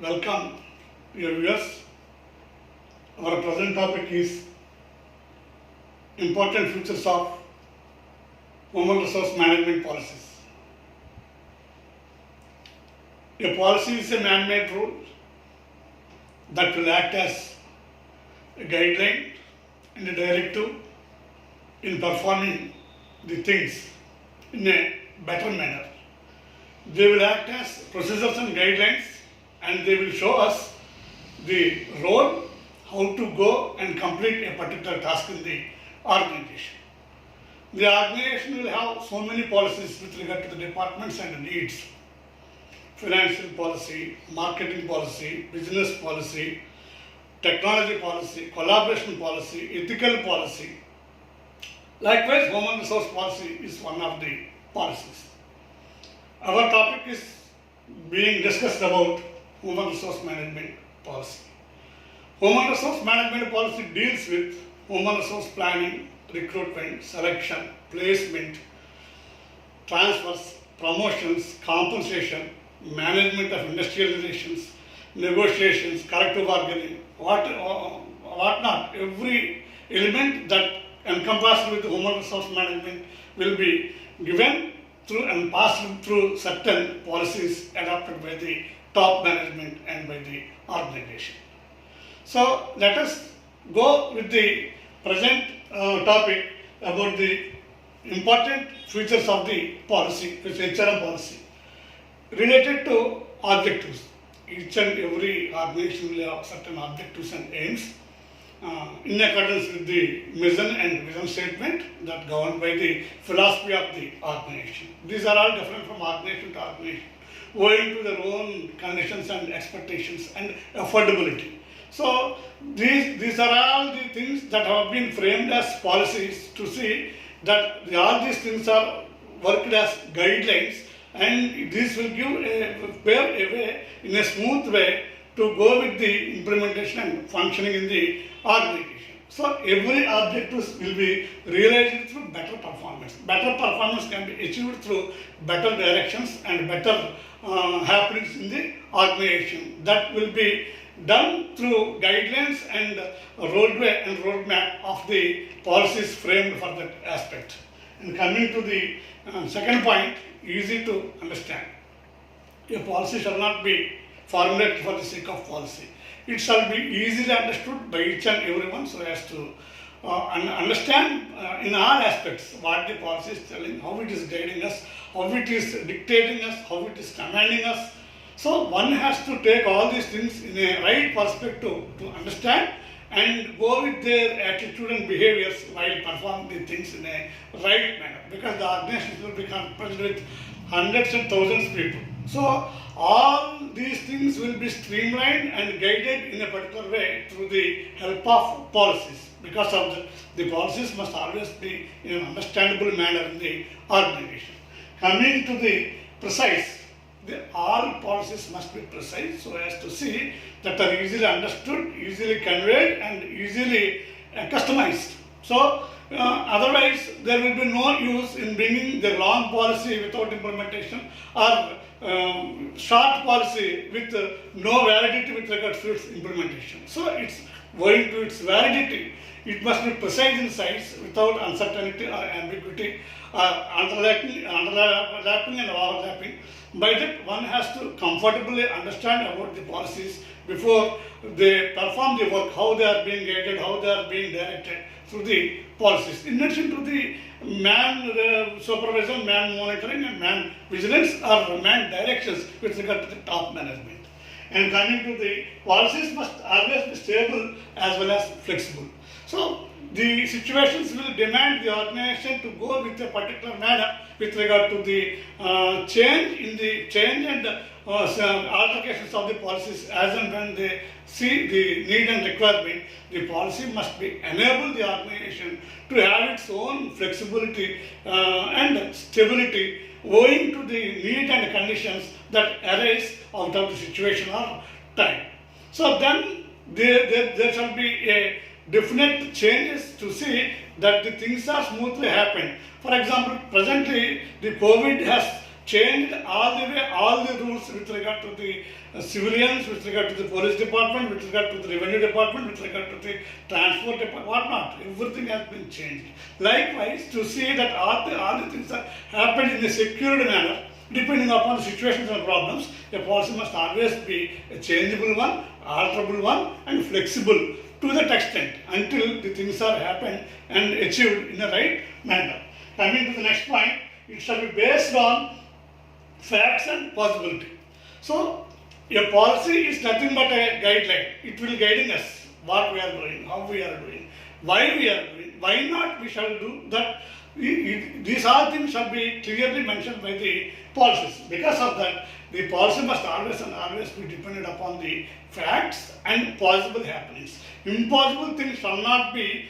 Welcome, dear viewers. Our present topic is important features of human resource management policies. A policy is a man-made rule that will act as a guideline and a directive in performing the things in a better manner. They will act as procedures and guidelines, and they will show us the role, how to go and complete a particular task in the organization. The organization will have so many policies with regard to the departments and needs: financial policy, marketing policy, business policy, technology policy, collaboration policy, ethical policy. Likewise, human resource policy is one of the policies. Our topic is being discussed about human resource management policy. Human resource management policy deals with human resource planning, recruitment, selection, placement, transfers, promotions, compensation, management of industrial relations, negotiations, collective bargaining, whatnot. Every element that encompassed with human resource management will be given through and passed through certain policies adopted by the top management and by the organization. So let us go with the present topic about the important features of the policy, which is HRM policy, related to objectives. Each and every organization will have certain objectives and aims in accordance with the mission and vision statement that governed by the philosophy of the organization. These are all different from organization to organization, owing to their own conditions and expectations and affordability. So these are all the things that have been framed as policies to see that all these things are worked as guidelines, and this will give a way in a smooth way to go with the implementation and functioning in the organization. So every objective will be realized through better performance. Better performance can be achieved through better directions and better happenings in the organization. That will be done through guidelines and roadway and roadmap of the policies framed for that aspect. And coming to the second point, easy to understand. A policy shall not be formulated for the sake of policy. It shall be easily understood by each and everyone so as to understand in all aspects what the policy is telling, how it is guiding us, how it is dictating us, how it is commanding us. So one has to take all these things in a right perspective to understand and go with their attitude and behaviors while performing the things in a right manner, because the organization will be composed with hundreds and thousands of people. So all these things will be streamlined and guided in a particular way through the help of policies, because of the policies must always be in an understandable manner in the organization. Coming to the precise, all policies must be precise so as to see that are easily understood, easily conveyed, and easily customized. So otherwise there will be no use in bringing the long policy without implementation, or short policy with no validity with regards to its implementation. So it's owing to its validity, it must be precise in size without uncertainty or ambiguity, underlapping and overlapping. By that, one has to comfortably understand about the policies before they perform the work, how they are being guided, how they are being directed through the policies. In addition to the man supervision, man monitoring, and man vigilance or man directions with regard to the top management. And coming to the policies must always be stable as well as flexible. So the situations will demand the organization to go with a particular manner with regard to the change and altercations of the policies as and when they see the need and requirement. The policy must be enable the organization to have its own flexibility and stability owing to the need and conditions that arise out of the situation or time. So then there shall be a definite changes to see that the things are smoothly happening. For example, presently the COVID has changed all the way, all the rules with regard to the civilians, with regard to the police department, with regard to the revenue department, with regard to the transport department, whatnot. Everything has been changed. Likewise, to see that all the things that happened in a secured manner, depending upon the situations and problems, a policy must always be a changeable one, alterable one, and flexible to that extent until the things are happened and achieved in the right manner. Coming to the next point, it shall be based on facts and possibility. So, a policy is nothing but a guideline. It will guiding us what we are doing, how we are doing, why we are doing, why not we shall do that. These all things shall be clearly mentioned by the policies. Because of that, the policy must always and always be dependent upon the facts and possible happenings. Impossible things shall not be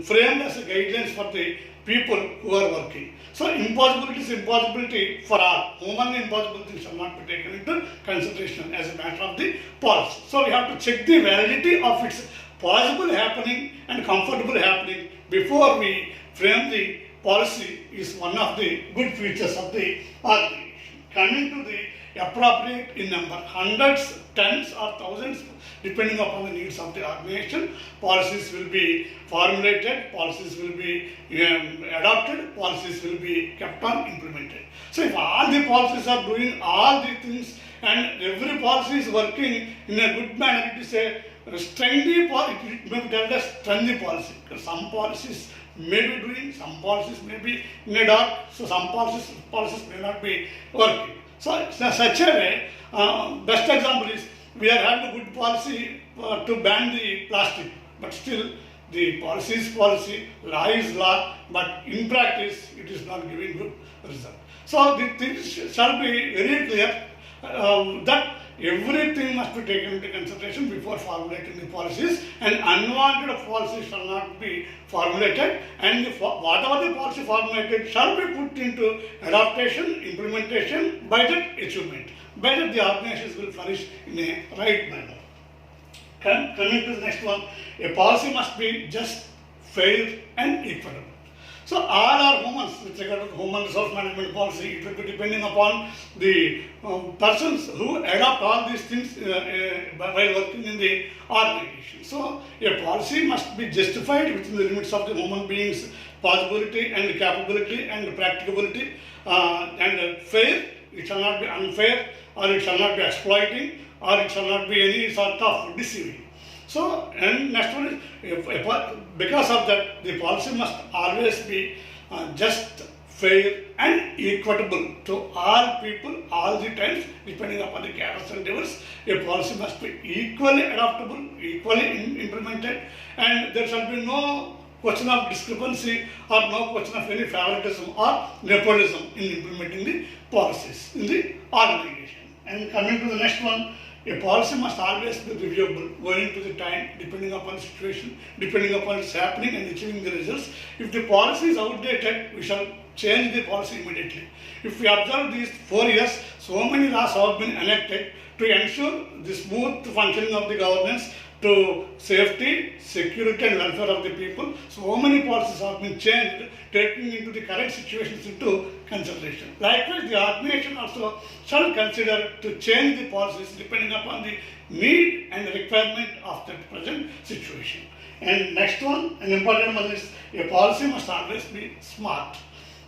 framed as a guidelines for the people who are working. So impossibility is impossibility for all. Human impossibility shall not be taken into consideration as a matter of the policy. So we have to check the validity of its possible happening and comfortable happening before we frame the policy is one of the good features of the organization. Coming to the appropriate in number, hundreds, tens or thousands, depending upon the needs of the organization, policies will be formulated, policies will be adopted, policies will be kept on implemented. So if all the policies are doing all the things and every policy is working in a good manner, it is a strengthy policy, it may be called as strengthy policy. Because some policies may be doing, some policies may be in a dark, so some policies may not be working. So in such a way, best example is we are having a good policy to ban the plastic, but still the policy is policy, law is law, but in practice it is not giving good result. So the things shall be very clear that everything must be taken into consideration before formulating the policies, and unwanted policies shall not be formulated, and whatever the policy formulated shall be put into adaptation, implementation by that achievement. By that the organizations will flourish in a right manner. Coming to the next one, a policy must be just, fair and equitable. So all our humans, with regard to the human resource management policy, it will be depending upon the persons who adopt all these things while working in the organization. So a policy must be justified within the limits of the human beings' possibility and capability and practicability, and fair. It shall not be unfair, or it shall not be exploiting, or it shall not be any sort of deceiving. So, and next one is, because of that, the policy must always be just, fair and equitable to all people, all the times, depending upon the characters and endeavors. A policy must be equally adaptable, equally implemented, and there shall be no question of discrepancy or no question of any favoritism or nepotism in implementing the policies in the organization. And coming to the next one, a policy must always be reviewable going to the time, depending upon the situation, depending upon its happening and achieving the results. If the policy is outdated, we shall change the policy immediately. If we observe these 4 years, so many laws have been enacted to ensure the smooth functioning of the governance, to safety, security and welfare of the people. So many policies have been changed, taking into the current situations into consideration. Likewise, the organization also shall consider to change the policies depending upon the need and requirement of the present situation. And next one, an important one is, a policy must always be smart.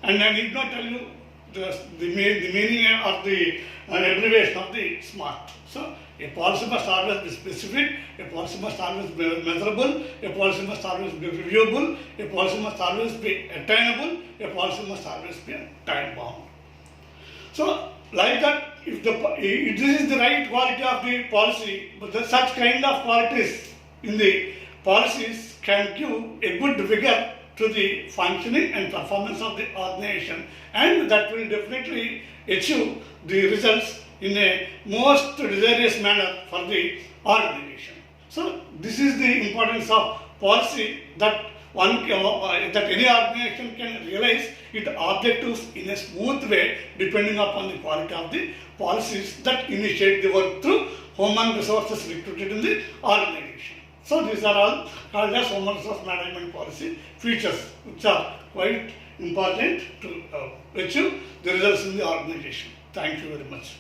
And I need not tell you the meaning or the abbreviation of the SMART. So, a policy must always be specific, a policy must always be measurable, a policy must always be reviewable, a policy must always be attainable, a policy must always be time bound. So, like that, if this is the right quality of the policy, but such kind of qualities in the policies can give a good vigor to the functioning and performance of the organization, and that will definitely achieve the results in a most desirous manner for the organization. So this is the importance of policy that that any organization can realize its objectives in a smooth way depending upon the quality of the policies that initiate the work through human resources recruited in the organization. So these are all called as human resource management policy features, which are quite important to achieve the results in the organization. Thank you very much.